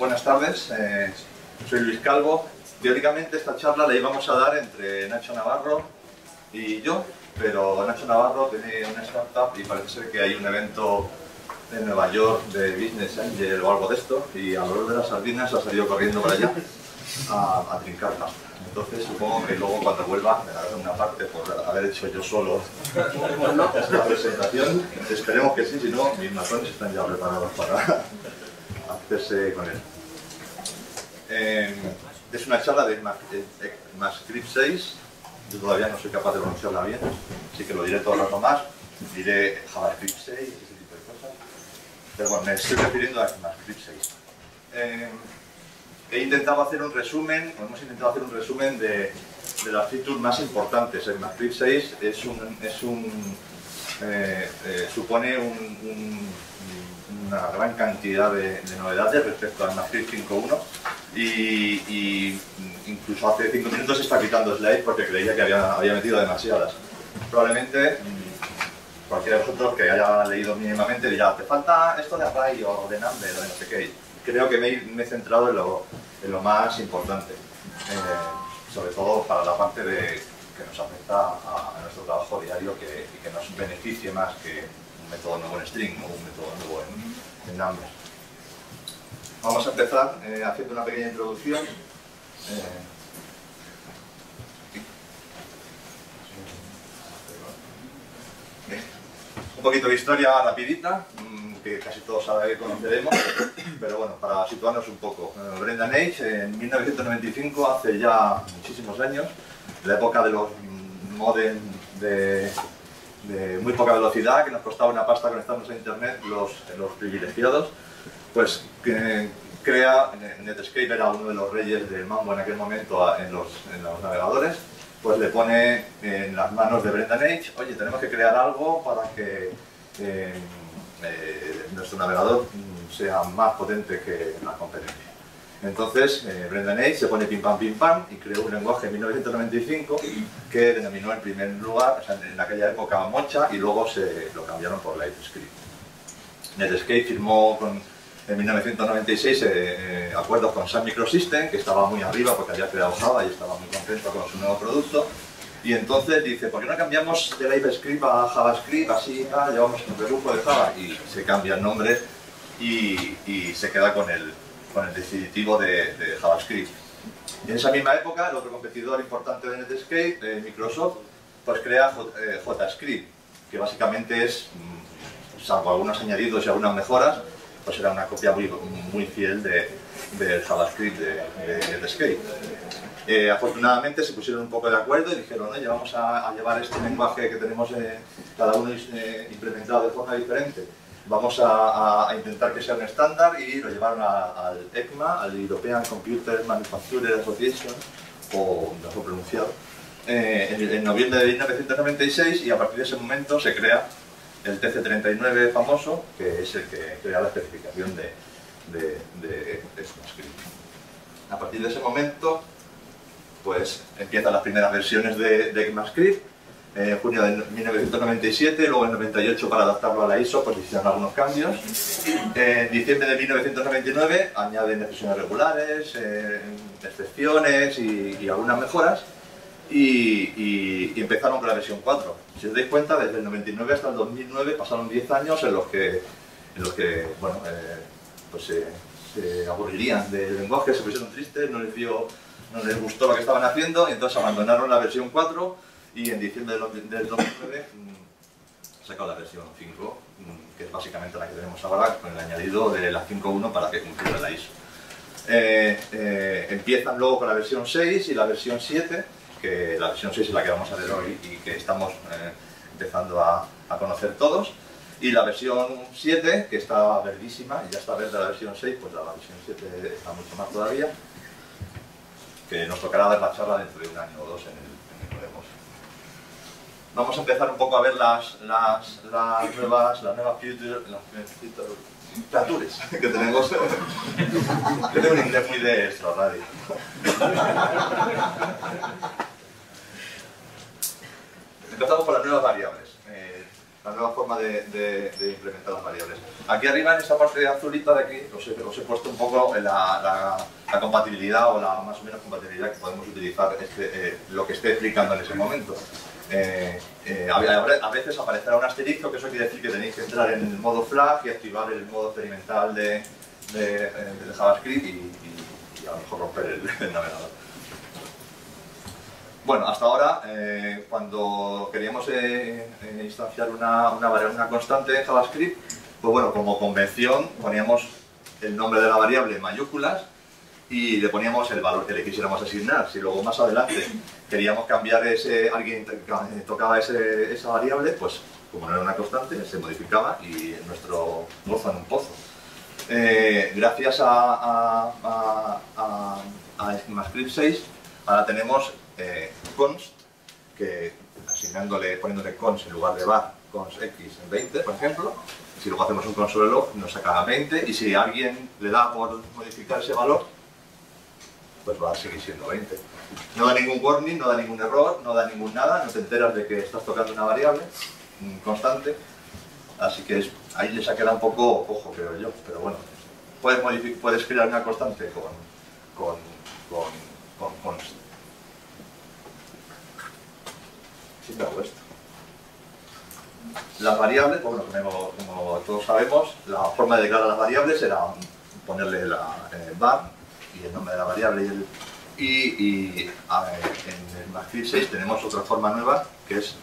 Buenas tardes, soy Luis Calvo. Teóricamente esta charla la íbamos a dar entre Nacho Navarro y yo, pero Nacho Navarro tiene una startup y parece ser que hay un evento en Nueva York de Business Angel o algo de esto, y a lo largo de las sardinas ha salido corriendo para allá a trincar pasta. Entonces supongo que luego cuando vuelva me dará una parte por haber hecho yo solo esta presentación. Esperemos que sí, si no, mis matones están ya preparados para hacerse con él. Es una charla de ECMAScript 6. Yo todavía no soy capaz de pronunciarla bien, así que lo diré todo el rato más. Diré JavaScript 6, ese tipo de cosas. Pero bueno, me estoy refiriendo a ECMAScript 6. He intentado hacer un resumen, o hemos intentado hacer un resumen de las features más importantes. ECMAScript 6 supone una gran cantidad de novedades respecto a ECMAScript 5.1 y incluso hace 5 minutos está quitando slides porque creía que había metido demasiadas. Probablemente cualquiera de vosotros que haya leído mínimamente dirá, te falta esto de array o de number o de no sé qué. Creo que me he centrado en lo más importante, sobre todo para la parte que nos afecta a nuestro trabajo diario y que nos beneficie más que un método nuevo en string o un método nuevo en number. Vamos a empezar haciendo una pequeña introducción. Un poquito de historia rapidita, que casi todos conoceremos, pero bueno, para situarnos un poco. Brendan Eich, en 1995, hace ya muchísimos años, la época de los modem de muy poca velocidad, que nos costaba una pasta conectarnos a internet, los privilegiados, pues crea, Netscape era uno de los reyes del mambo en aquel momento en los navegadores, pues le pone en las manos de Brendan Eich, oye, tenemos que crear algo para que nuestro navegador sea más potente que la competencia. Entonces, Brendan Eich se pone pim pam y creó un lenguaje en 1995 que denominó en primer lugar, o sea, en aquella época Mocha, y luego lo cambiaron por LightScript. Netscape firmó en 1996 acuerdos con Sun Microsystems, que estaba muy arriba porque había creado Java y estaba muy contento con su nuevo producto. Y entonces dice, ¿por qué no cambiamos de LiveScript a JavaScript? Así llevamos un rebufo de Java, y se cambia el nombre y se queda con el distintivo de JavaScript. Y en esa misma época, el otro competidor importante de Netscape, Microsoft, pues crea JScript, que básicamente es, salvo algunos añadidos y algunas mejoras, pues era una copia muy fiel del JavaScript de Netscape. Afortunadamente se pusieron un poco de acuerdo y dijeron, oye, vamos a llevar este lenguaje que tenemos cada uno implementado de forma diferente, vamos a intentar que sea un estándar, y lo llevaron al ECMA, al European Computer Manufacturer Association, o mejor pronunciado, en noviembre de 1996, y a partir de ese momento se crea el TC39 famoso, que es el que crea la especificación de ECMAScript. A partir de ese momento, pues empiezan las primeras versiones de ECMAScript. En junio de 1997, luego en 98 para adaptarlo a la ISO, pues hicieron algunos cambios. En diciembre de 1999 añaden expresiones regulares, excepciones y algunas mejoras, y empezaron con la versión 4. Si os dais cuenta, desde el 99 hasta el 2009 pasaron 10 años en los que bueno, pues se aburrirían del lenguaje, se pusieron tristes, no les gustó lo que estaban haciendo, y entonces abandonaron la versión 4, y en diciembre del 2009 sacaron la versión 5, que es básicamente la que tenemos ahora, con el añadido de la 5.1 para que cumpliera la ISO. Empiezan luego con la versión 6 y la versión 7, que la versión 6 es la que vamos a ver hoy y que estamos empezando a conocer todos, y la versión 7, que está verdísima, y ya está verde la versión 6, pues la versión 7 está mucho más todavía, que nos tocará dar la charla dentro de un año o dos en el Podemos. Vamos a empezar un poco a ver las nuevas features que tenemos. Yo tengo un inglés muy de extra radio. Empezamos por las nuevas variables. la nueva forma de implementar las variables. Aquí arriba, en esta parte azulita de aquí, os he puesto un poco la compatibilidad o la más o menos compatibilidad que podemos utilizar lo que esté explicando en ese momento. A veces aparecerá un asterisco, que eso quiere decir que tenéis que entrar en el modo flag y activar el modo experimental de JavaScript y a lo mejor romper el navegador. Bueno, hasta ahora, cuando queríamos instanciar una constante en JavaScript, pues bueno, como convención poníamos el nombre de la variable en mayúsculas y le poníamos el valor que le quisiéramos asignar. Si luego más adelante queríamos cambiar alguien tocaba esa variable, pues como no era una constante, se modificaba y nuestro gozo en un pozo. Gracias a ECMAScript 6, ahora tenemos const, que poniéndole const en lugar de var, const x en 20, por ejemplo. Si luego hacemos un console log, nos saca 20, y si alguien le da por modificar ese valor, pues va a seguir siendo 20. No da ningún warning, no da ningún error, no da ningún nada, no te enteras de que estás tocando una variable constante, así que ahí les ha quedado un poco cojo, creo yo, pero bueno, puedes crear una constante con const. Siempre hago esto. Las variables, pues bueno, como todos sabemos, la forma de declarar las variables era ponerle var y el nombre de la variable y en el ECMAScript 6 tenemos otra forma nueva que es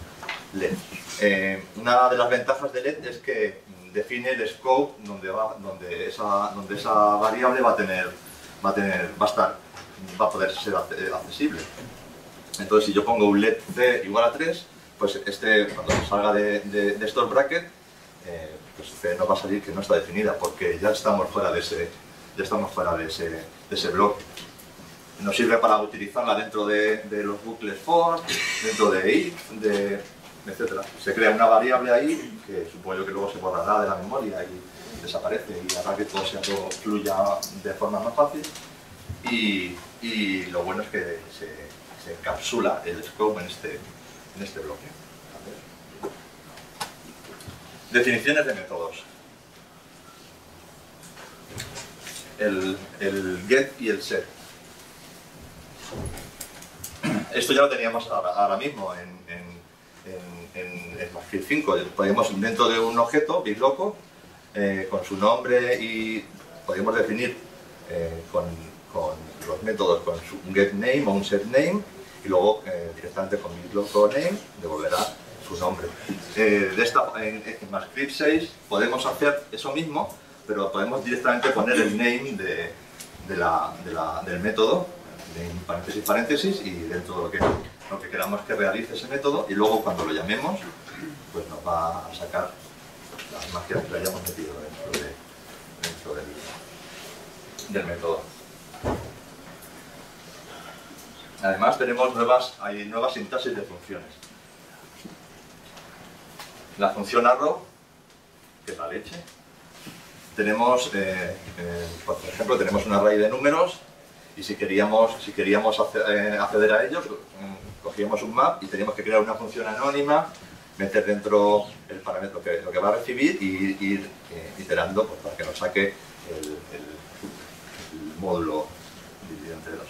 let. Una de las ventajas de let es que define el scope donde esa variable va a poder ser accesible. Entonces, si yo pongo un let c igual a 3, pues cuando salga de estos brackets, pues c no va a salir que no está definida, porque ya estamos fuera de ese bloque. Nos sirve para utilizarla dentro de los bucles for, dentro de if, etc. Se crea una variable ahí, que supongo que luego se borrará de la memoria y desaparece, y hará que todo fluya de forma más fácil. Y lo bueno es que se encapsula el scope en este bloque. Definiciones de métodos. El get y el set. Esto ya lo teníamos ahora mismo en ECMAScript 5. Podemos, dentro de un objeto, BitLoco, con su nombre, y podemos definir con los métodos con un getName o un setName, y luego directamente con BitLoco name devolverá su nombre. En ECMAScript 6 podemos hacer eso mismo, pero podemos directamente poner el name del método, de paréntesis, y dentro de lo que queramos que realice ese método, y luego cuando lo llamemos, pues nos va a sacar las magias que le hayamos metido dentro del método. Además hay nuevas sintaxis de funciones. La función arrow, que es la leche. Tenemos, por ejemplo, tenemos un array de números, y si queríamos acceder a ellos, cogíamos un map y teníamos que crear una función anónima, meter dentro el parámetro lo que va a recibir y ir iterando, pues, para que nos saque el módulo dividido entre dos.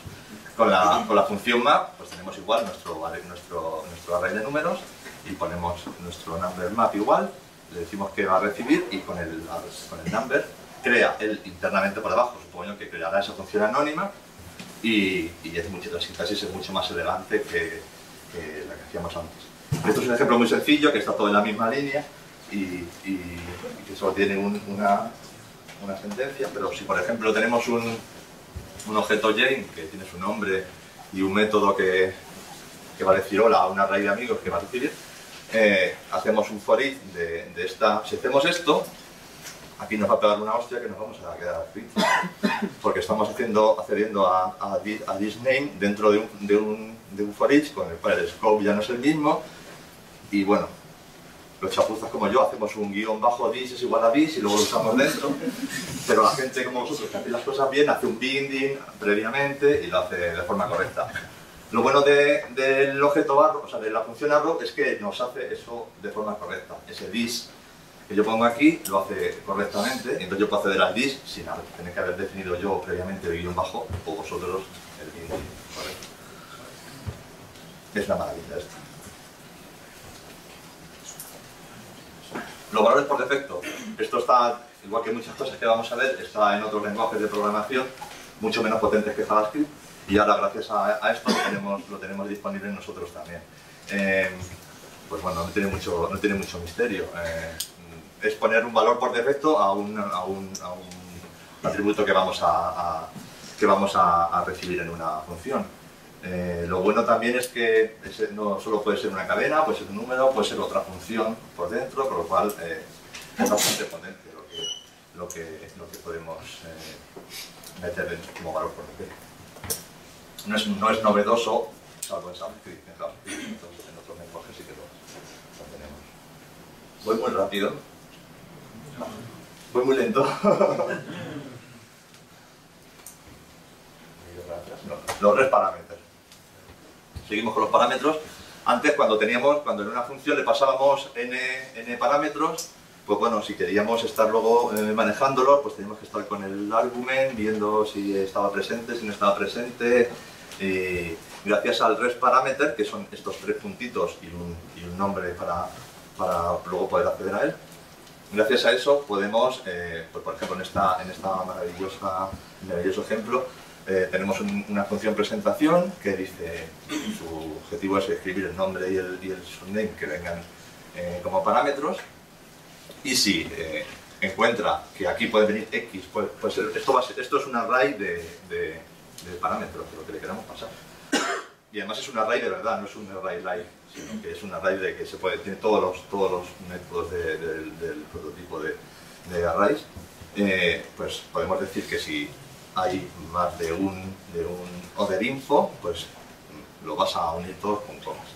Con la función map, pues tenemos igual nuestro array de números, y ponemos nuestro number map igual, le decimos que va a recibir, y con el number crea él internamente por debajo, supongo que creará esa función anónima, y la sintaxis es mucho más elegante que la que hacíamos antes. Esto es un ejemplo muy sencillo, que está todo en la misma línea y que solo tiene una sentencia, pero si por ejemplo tenemos un objeto Jane que tiene su nombre y un método que va a decir hola a un array de amigos que va a recibir, hacemos un for each de esta. Si hacemos esto, aquí nos va a pegar una hostia que nos vamos a quedar fritos, porque estamos accediendo a this name dentro de un for each con el cual el scope ya no es el mismo, y bueno, los chapuzas como yo hacemos un guión bajo this es igual a this y luego lo usamos dentro, pero la gente como vosotros que hacéis las cosas bien hace un binding previamente y lo hace de forma correcta. Lo bueno del objeto barro, o sea, de la función arrow, es que nos hace eso de forma correcta. Ese dis que yo pongo aquí lo hace correctamente, y entonces yo puedo acceder al dis sin tener que haber definido yo previamente el guión bajo o vosotros el guión, ¿vale? Es la maravilla esto. Los valores por defecto. Esto está, igual que muchas cosas que vamos a ver, está en otros lenguajes de programación mucho menos potentes que JavaScript, y ahora gracias a esto lo tenemos disponible nosotros también. Pues bueno, no tiene mucho misterio. Es poner un valor por defecto a un atributo que vamos a recibir en una función. Lo bueno también es que no solo puede ser una cadena, puede ser un número, puede ser otra función por dentro, con lo cual es bastante potente lo que podemos meter como valor por defecto. No es novedoso, salvo en JavaScript, en otros lenguajes sí que lo tenemos. Voy muy rápido. Voy muy lento. Los res parámetros. Seguimos con los parámetros. Antes, cuando en una función le pasábamos n parámetros, pues bueno, si queríamos estar luego manejándolo, pues teníamos que estar con el argument, viendo si estaba presente, si no estaba presente. Y gracias al res parameter, que son estos 3 puntitos y un nombre para luego poder acceder a él, gracias a eso podemos, pues por ejemplo en esta maravilloso ejemplo, tenemos una función presentación que dice, su objetivo es escribir el nombre y el surname que vengan como parámetros, y si encuentra que aquí puede venir X, pues esto es un array de parámetros, de lo que le queramos pasar. Y además es un array de verdad, no es un array live, sino que es un array de que tiene todos los métodos del prototipo de arrays. Pues podemos decir que si hay más de un other info, pues lo vas a unir todos con comas.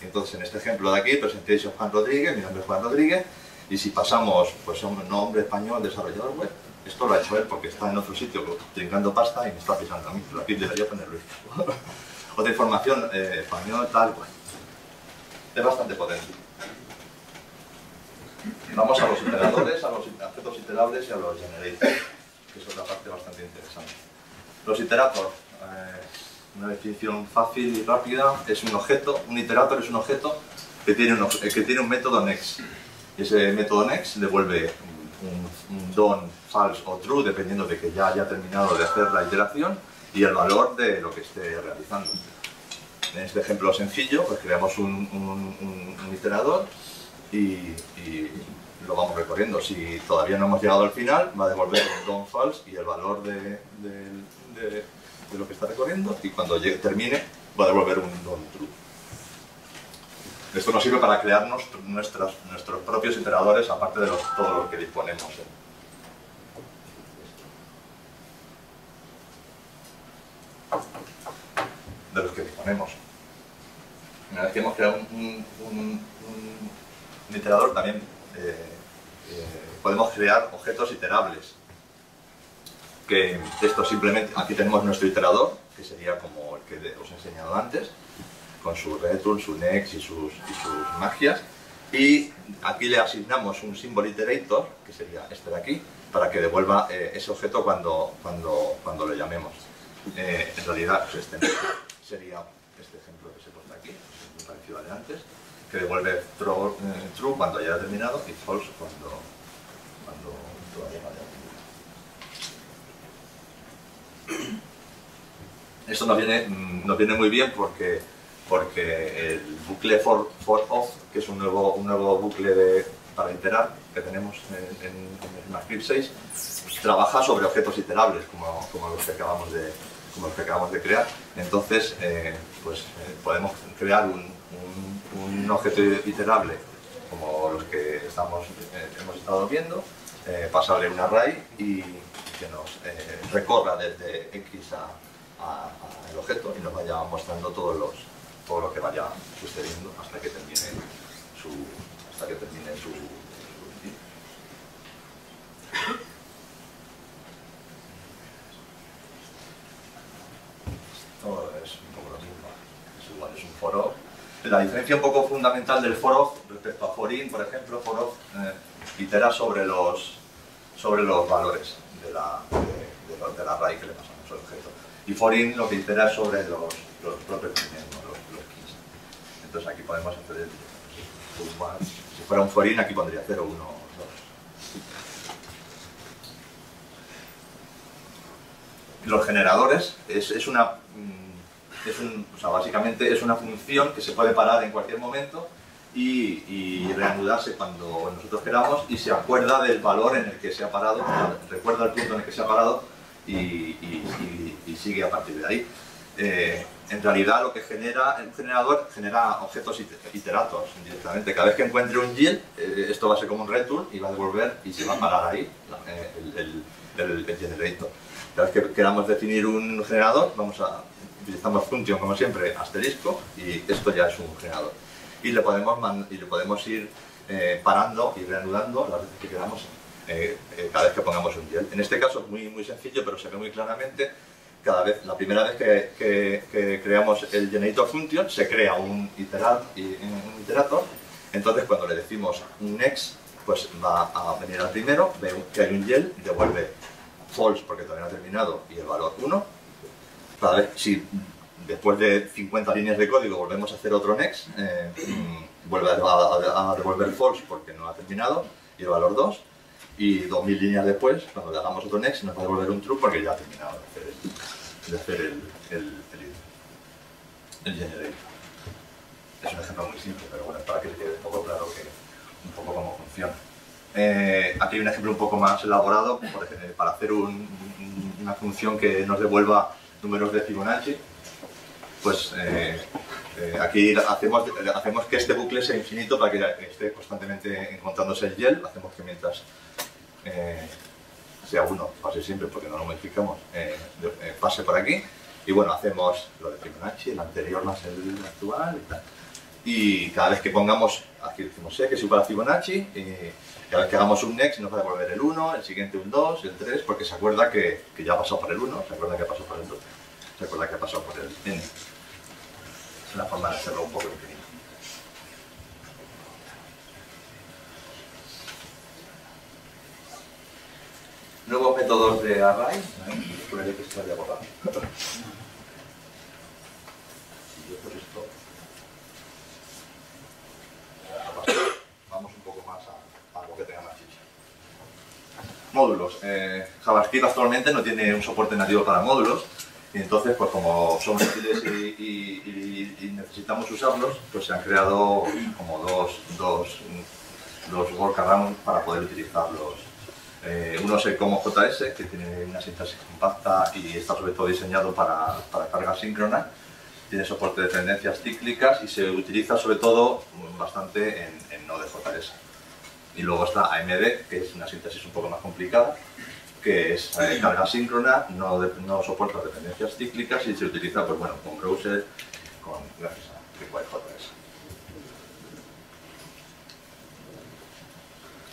Entonces en este ejemplo de aquí, presentation Juan Rodríguez, mi nombre es Juan Rodríguez, y si pasamos pues a un nombre español desarrollador web, esto lo ha hecho él porque está en otro sitio trincando pasta y me está pisando a mí, pero aquí debería ponerlo. Otra información, español, tal, bueno. Es bastante potente. Vamos a los iteradores, a los objetos iterables y a los generators, que es otra parte bastante interesante. Los iterators, una definición fácil y rápida, es un objeto, un iterator es un objeto que tiene un método next. Y ese método next devuelve un don, false o true, dependiendo de que ya haya terminado de hacer la iteración, y el valor de lo que esté realizando. En este ejemplo sencillo, pues creamos un iterador y lo vamos recorriendo. Si todavía no hemos llegado al final, va a devolver un don false y el valor de lo que está recorriendo, y cuando termine va a devolver un don true. Esto nos sirve para crear nuestros propios iteradores, aparte de todos los que disponemos. Una vez que hemos creado un iterador, también podemos crear objetos iterables. Que esto simplemente, aquí tenemos nuestro iterador, que sería como el que os he enseñado antes, con su return, su next y sus magias, y aquí le asignamos un symbol iterator, que sería este de aquí, para que devuelva ese objeto cuando lo llamemos. En realidad, pues este sería este ejemplo que se he puesto aquí, muy parecido al de antes, que devuelve true cuando haya terminado y false cuando todavía no haya terminado. Esto nos viene muy bien porque el bucle for of, que es un nuevo bucle para iterar que tenemos en SmartScript 6, trabaja sobre objetos iterables como los que acabamos de crear. Entonces podemos crear un objeto iterable como los que hemos estado viendo, pasarle un array y que nos recorra desde X al objeto y nos vaya mostrando todo lo que vaya sucediendo hasta que termine su Esto es un poco lo mismo. la diferencia un poco fundamental del for of respecto a for in, por ejemplo, for of itera sobre los valores de la array que le pasamos al objeto. Y for in lo que itera es sobre los propios mismos, los keys. Entonces aquí podemos hacer si fuera un for in, aquí pondría 0, 1, 2. Los generadores básicamente es una función que se puede parar en cualquier momento y reanudarse cuando nosotros queramos y se acuerda del valor en el que se ha parado, recuerda el punto en el que se ha parado y sigue a partir de ahí. En realidad lo que genera el generador genera objetos iteratos directamente. Cada vez que encuentre un yield, esto va a ser como un return y va a devolver y se va a parar ahí el generator. Cada vez que queramos definir un generador, utilizamos function como siempre, asterisco, y esto ya es un generador. Y le podemos ir parando y reanudando las veces que queramos cada vez que pongamos un yield. En este caso es muy sencillo, pero se ve muy claramente. La primera vez que creamos el generator function, se crea un iterator. Entonces cuando le decimos un next, pues va a venir al primero, ve que hay un yield y devuelve false porque todavía no ha terminado y el valor 1. Cada vez, si después de 50 líneas de código volvemos a hacer otro next, vuelve a devolver false porque no ha terminado y el valor 2. Y 2000 líneas después, cuando le hagamos otro next, nos va a devolver un true porque ya ha terminado de hacer el generator. Es un ejemplo muy simple, pero bueno, para que se quede un poco claro un poco cómo funciona. Aquí hay un ejemplo un poco más elaborado para hacer una función que nos devuelva números de Fibonacci. Pues aquí hacemos que este bucle sea infinito para que esté constantemente encontrándose el yield. Hacemos que mientras sea 1, pase siempre porque no lo modificamos, pase por aquí. Y bueno, hacemos lo de Fibonacci, el anterior más el actual y tal. Y cada vez que pongamos, aquí decimos que es igual a Fibonacci, cada vez que hagamos un next nos va a devolver el 1, el siguiente un 2, el 3, porque se acuerda que ya ha pasado por el 1, se acuerda que ha pasado por el 2, se acuerda que ha pasado por el n. Es una forma de hacerlo un poco infinito. Nuevos métodos de array, puede que esto haya borrado. Vamos un poco más a algo que tenga más chicha. Módulos. JavaScript actualmente no tiene un soporte nativo para módulos y entonces, pues como son útiles y necesitamos usarlos, pues se han creado como dos workarounds para poder utilizarlos. Uno es el como JS, que tiene una sintaxis compacta y está sobre todo diseñado para carga síncrona. Tiene soporte de dependencias cíclicas y se utiliza sobre todo bastante en Node.js. Y luego está AMD, que es una sintaxis un poco más complicada, que es carga síncrona, no soporta dependencias cíclicas y se utiliza pues, bueno, con browser, gracias a Require.js.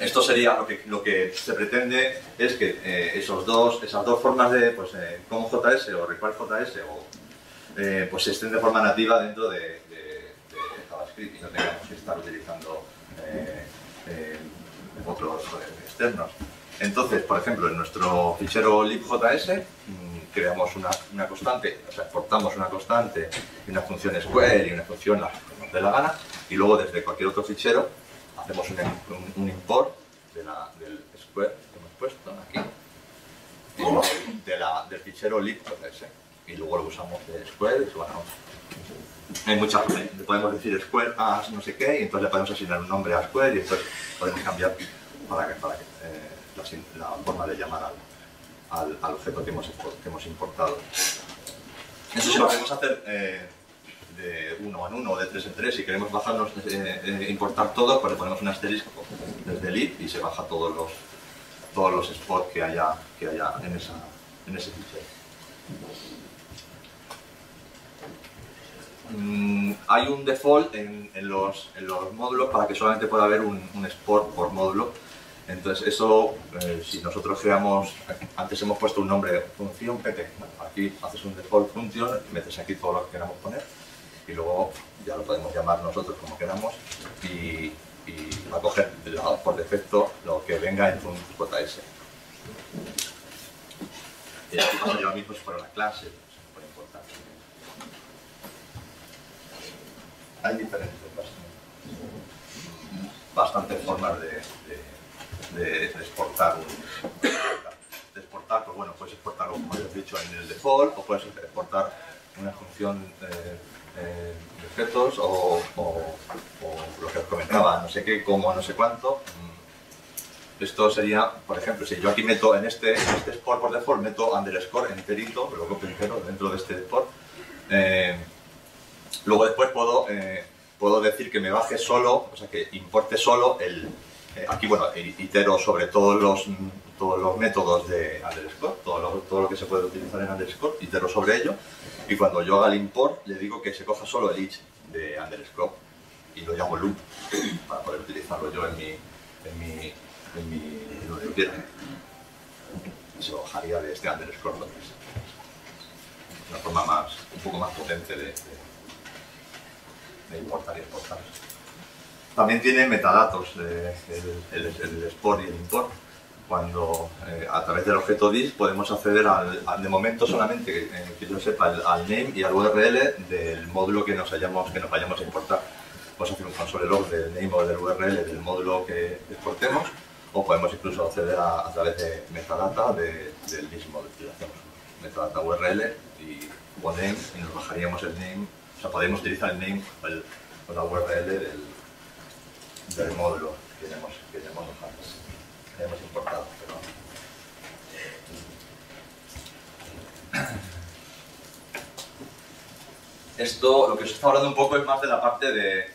Esto sería lo que se pretende, es que esas dos formas de como JS o Require.js pues se estén de forma nativa dentro de JavaScript y no tengamos que estar utilizando otros externos. Entonces, por ejemplo, en nuestro fichero libjs creamos una constante, o sea, exportamos una constante y una función square y una función la que nos dé la gana, y luego desde cualquier otro fichero hacemos un import del square que hemos puesto aquí, del fichero libjs, y luego lo usamos de square. Y bueno, hay muchas, le podemos decir square as no sé qué, y entonces le podemos asignar un nombre a square y entonces podemos cambiar la forma de llamar al objeto que hemos importado. Eso si lo queremos hacer de 1 en 1 o de 3 en 3, si queremos bajarnos, importar todo, pues le ponemos un asterisco desde lib y se baja todos los spots que haya en ese fichero. Hay un default en los módulos para que solamente pueda haber un export por módulo. Entonces eso, si nosotros creamos, antes hemos puesto un nombre función pt, bueno, aquí haces un default function, metes aquí todo lo que queramos poner y luego ya lo podemos llamar nosotros como queramos y va a coger por defecto lo que venga en .js. Y aquí pasaría lo mismo si fuera la clase, se puede importar. Hay diferentes bastantes formas de exportar de exportar, pues bueno, puedes exportarlo como ya he dicho en el default, o puedes exportar una función de objetos o lo que os comentaba, no sé qué, como, no sé cuánto. Esto sería, por ejemplo, si yo aquí meto en este export por default, meto underscore enterito, lo copio entero dentro de este export. Luego después puedo decir que me baje solo, o sea que importe solo aquí bueno, itero sobre todos los métodos de underscore, todo lo que se puede utilizar en underscore, itero sobre ello, y cuando yo haga el import le digo que se coja solo el each de underscore y lo llamo loop para poder utilizarlo yo en lo que yo quiera. Y se lo bajaría de este underscore, una forma un poco más potente de importar y exportar. También tiene metadatos el export y el import. Cuando a través del objeto dis podemos acceder de momento solamente, que yo sepa, al name y al URL del módulo que nos vayamos a importar. Podemos hacer un console log del name o del URL del módulo que exportemos, o podemos incluso acceder a través de metadata del dis module. Hacemos metadata URL o name y nos bajaríamos el name. O sea, podemos utilizar el name o la URL del módulo que hayamos importado. Esto, lo que os está hablando un poco es más de la parte de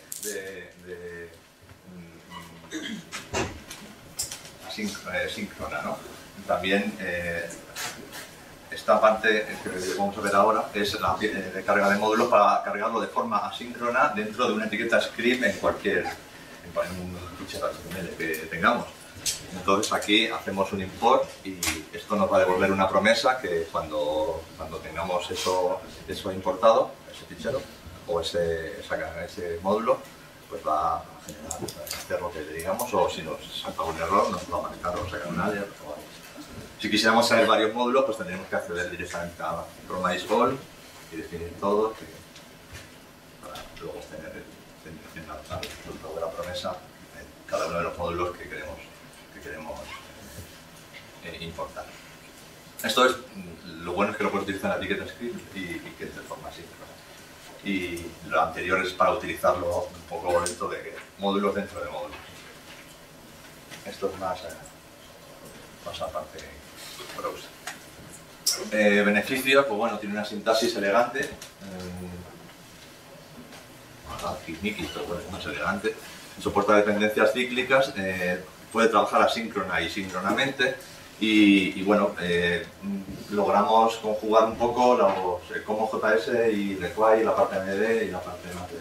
síncrona, ¿no? También esta parte que vamos a ver ahora es la de carga de módulos para cargarlo de forma asíncrona dentro de una etiqueta script en un fichero HTML que tengamos. Entonces aquí hacemos un import y esto nos va a devolver una promesa que cuando tengamos eso importado, ese fichero o ese módulo, pues va a generar, hacer lo que le digamos, o si nos salta un error nos va a marcar o sacar un alert o algo. Si quisiéramos saber varios módulos, pues tendríamos que acceder directamente a promise all y definir todo para luego tener el resultado de la promesa en cada uno de los módulos que queremos importar. Esto es lo bueno, es que lo puedes utilizar en la etiqueta script y que es de forma síncrona. Y lo anterior es para utilizarlo un poco esto de módulos dentro de módulos. Esto es más aparte browser. Beneficios, pues bueno, tiene una sintaxis elegante. Pero bueno, es más elegante. Soporta dependencias cíclicas, puede trabajar asíncrona y síncronamente. Y bueno, logramos conjugar un poco los como JS y require, la parte MD y la parte más de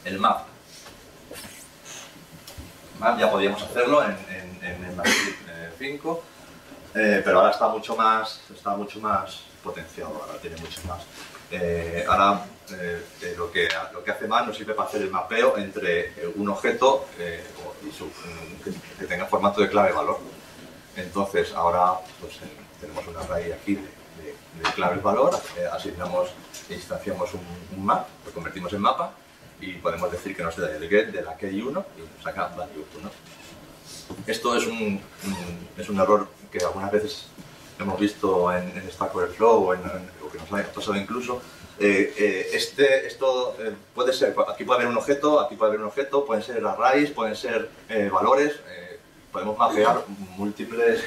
el map. Ya podíamos hacerlo en MapScript 5, pero ahora está mucho más potenciado, ahora tiene mucho más. Ahora lo que hace más nos sirve para hacer el mapeo entre un objeto que tenga formato de clave-valor. Entonces ahora pues, tenemos un array aquí de claves-valor, asignamos e instanciamos un map, lo convertimos en mapa y podemos decir que nos da el get de la key 1 y nos saca value 1. Esto es un error que algunas veces hemos visto en Stack Overflow o que nos ha pasado incluso. Esto puede ser, aquí puede haber un objeto, pueden ser arrays, pueden ser valores, podemos mapear múltiples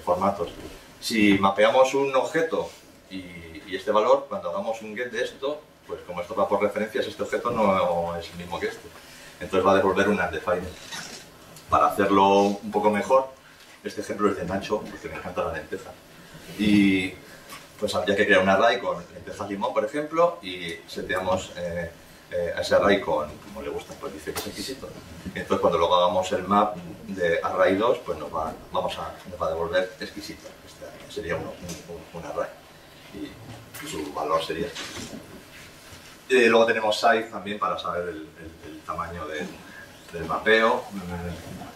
formatos. Si mapeamos un objeto y este valor, cuando hagamos un get de esto, pues como esto va por referencias, este objeto no es el mismo que este. Entonces va a devolver un undefined. Para hacerlo un poco mejor, este ejemplo es de Nacho, porque me encanta la lenteja. Y pues habría que crear un array con lentejas limón, por ejemplo, y seteamos a ese array con, como le gusta, pues dice que es exquisito. Y entonces cuando luego hagamos el map de array 2, pues nos va a devolver exquisito este array. sería un array. Y su valor sería... luego tenemos size también para saber el tamaño del mapeo.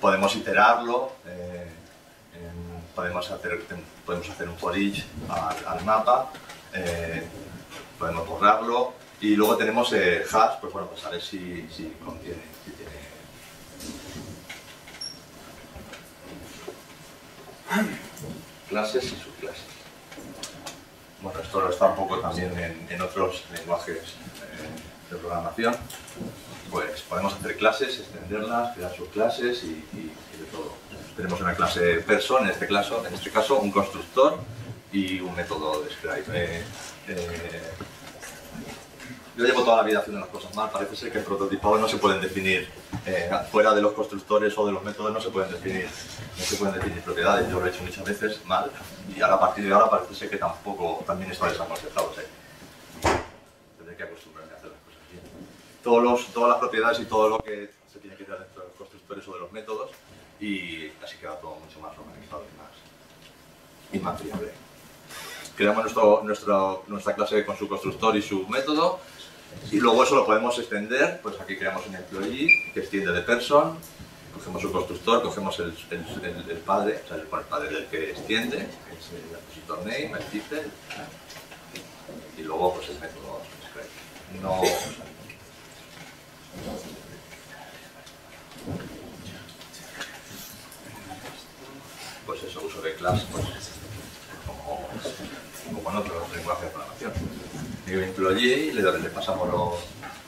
Podemos iterarlo, podemos hacer un for each al mapa, podemos borrarlo. Y luego tenemos hash, pues bueno, pues a ver si contiene, si tiene... clases y subclases. Bueno, esto está un poco también en otros lenguajes de programación. Pues podemos hacer clases, extenderlas, crear subclases y de todo. Tenemos una clase person, en este caso un constructor y un método describe. Yo llevo toda la vida haciendo las cosas mal. Parece ser que en prototipado no se pueden definir, fuera de los constructores o de los métodos no se pueden definir propiedades. Yo lo he hecho muchas veces mal y ahora, a partir de ahora parece ser que también está desaconsejado. Tendré que acostumbrarme a hacer las cosas bien. Todas las propiedades y todo lo que se tiene que crear dentro de los constructores o de los métodos, y así queda todo mucho más organizado y más fiable. Creamos nuestra clase con su constructor y su método. Y luego eso lo podemos extender, pues aquí creamos un employee que extiende de person, cogemos su constructor, cogemos el padre, o sea, el padre del que extiende, que es el repositor name, el title, y luego pues el método describe. No, pues eso, uso de class, pues como en otros lenguajes de programación. New employee, le pasamos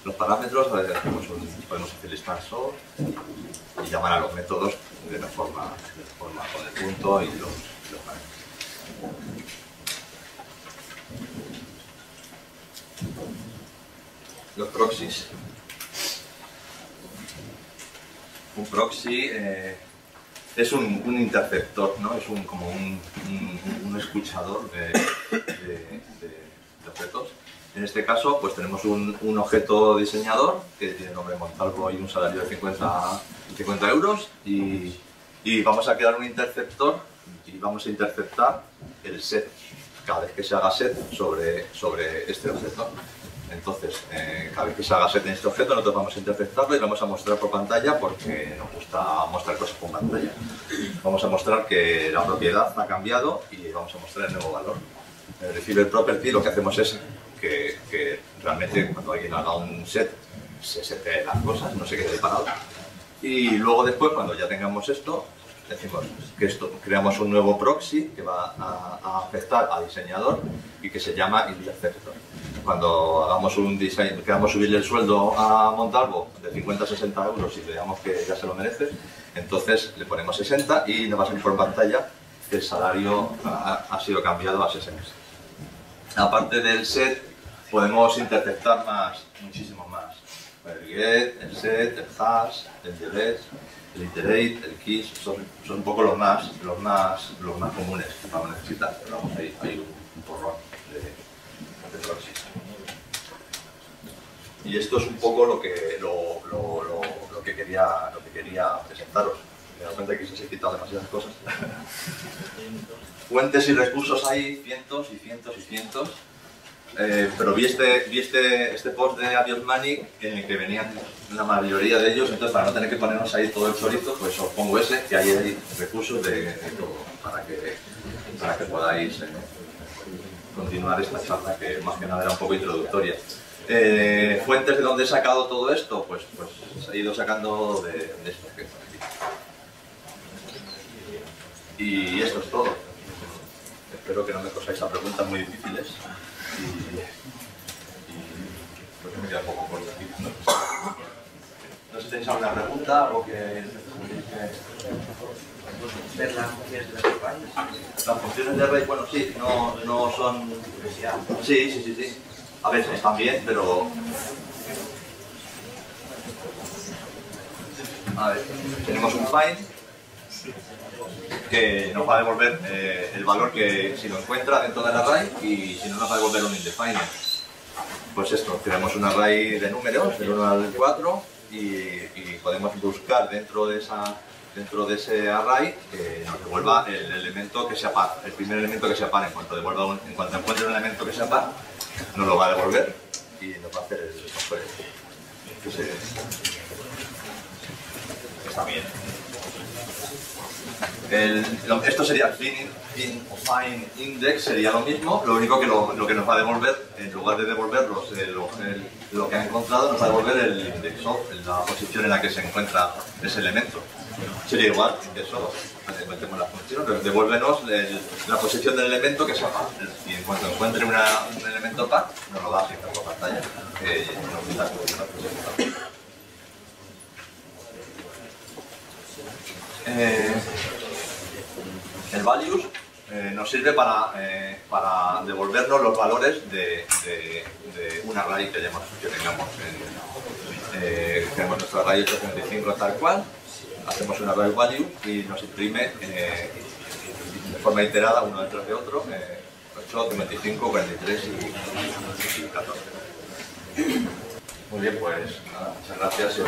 los parámetros, podemos hacer el span sort y llamar a los métodos de la forma con el punto y los parámetros. Los proxies. Un proxy es un interceptor, ¿no? Es como un escuchador de objetos. En este caso, pues tenemos un objeto diseñador que tiene nombre Montalvo y un salario de 50 euros y vamos a crear un interceptor y vamos a interceptar el set cada vez que se haga set sobre este objeto. Entonces, cada vez que se haga set en este objeto, nosotros vamos a interceptarlo y vamos a mostrar por pantalla porque nos gusta mostrar cosas por pantalla. Vamos a mostrar que la propiedad ha cambiado y vamos a mostrar el nuevo valor. En el receiver property lo que hacemos es que realmente cuando alguien haga un set, se setee las cosas, no se quede parado. Y luego después, cuando ya tengamos esto, decimos que creamos un nuevo proxy que va a afectar al diseñador y que se llama interceptor. Cuando hagamos un diseño, queramos subirle el sueldo a Montalvo de 50 a 60 euros y veamos que ya se lo merece, entonces le ponemos 60 y nos va a salir por pantalla que el salario ha sido cambiado a 60. Aparte del set, podemos interceptar muchísimo más. El get, el set, el hash, el delete, el iterate, el keys, son un poco los más comunes que vamos a necesitar. Pero vamos, hay un porrón de proxies. Y esto es un poco lo que quería presentaros. Me he dado cuenta que se han quitado demasiadas cosas. Fuentes y recursos hay cientos y cientos y cientos. Pero vi este post de Adios Money en el que venían la mayoría de ellos, entonces para no tener que ponernos ahí todo el chorizo, pues os pongo ese, que ahí hay recursos de todo para que podáis continuar esta charla, que más que nada era un poco introductoria. Fuentes de donde he sacado todo esto, pues he ido sacando de esto que está aquí. Y esto es todo. Espero que no me cosáis a preguntas muy difíciles. Y pues me queda un poco corto aquí. No sé si tenéis alguna pregunta, algo que... ver las funciones de las campañas. Las funciones de array, bueno, sí, no son... Sí. A ver, están bien, pero... A ver, tenemos un find que nos va a devolver el valor que si lo encuentra dentro del array y si no nos va a devolver un indefined. Pues esto, tenemos un array de números del 1 al 4 y podemos buscar dentro de dentro de ese array que nos devuelva el elemento que sea par, el primer elemento que sea par. En cuanto encuentre un elemento que sea par, nos lo va a devolver y nos va a hacer el software. Está bien. Esto sería fine index, sería lo mismo, lo único que lo que nos va a devolver, en lugar de devolvernos lo que ha encontrado, nos va a devolver el index of, la posición en la que se encuentra ese elemento. Sería igual, index of, metemos la función, pero devuélvenos la posición del elemento que sea par. Y en cuanto encuentre un elemento par, nos lo da así por pantalla, que nos da el values nos sirve para devolvernos los valores de un array que tengamos. Tenemos nuestro array 835 tal cual, hacemos un array value y nos imprime de forma iterada uno detrás de otro 8, 25, 43 y 14. Muy bien, pues nada, muchas gracias.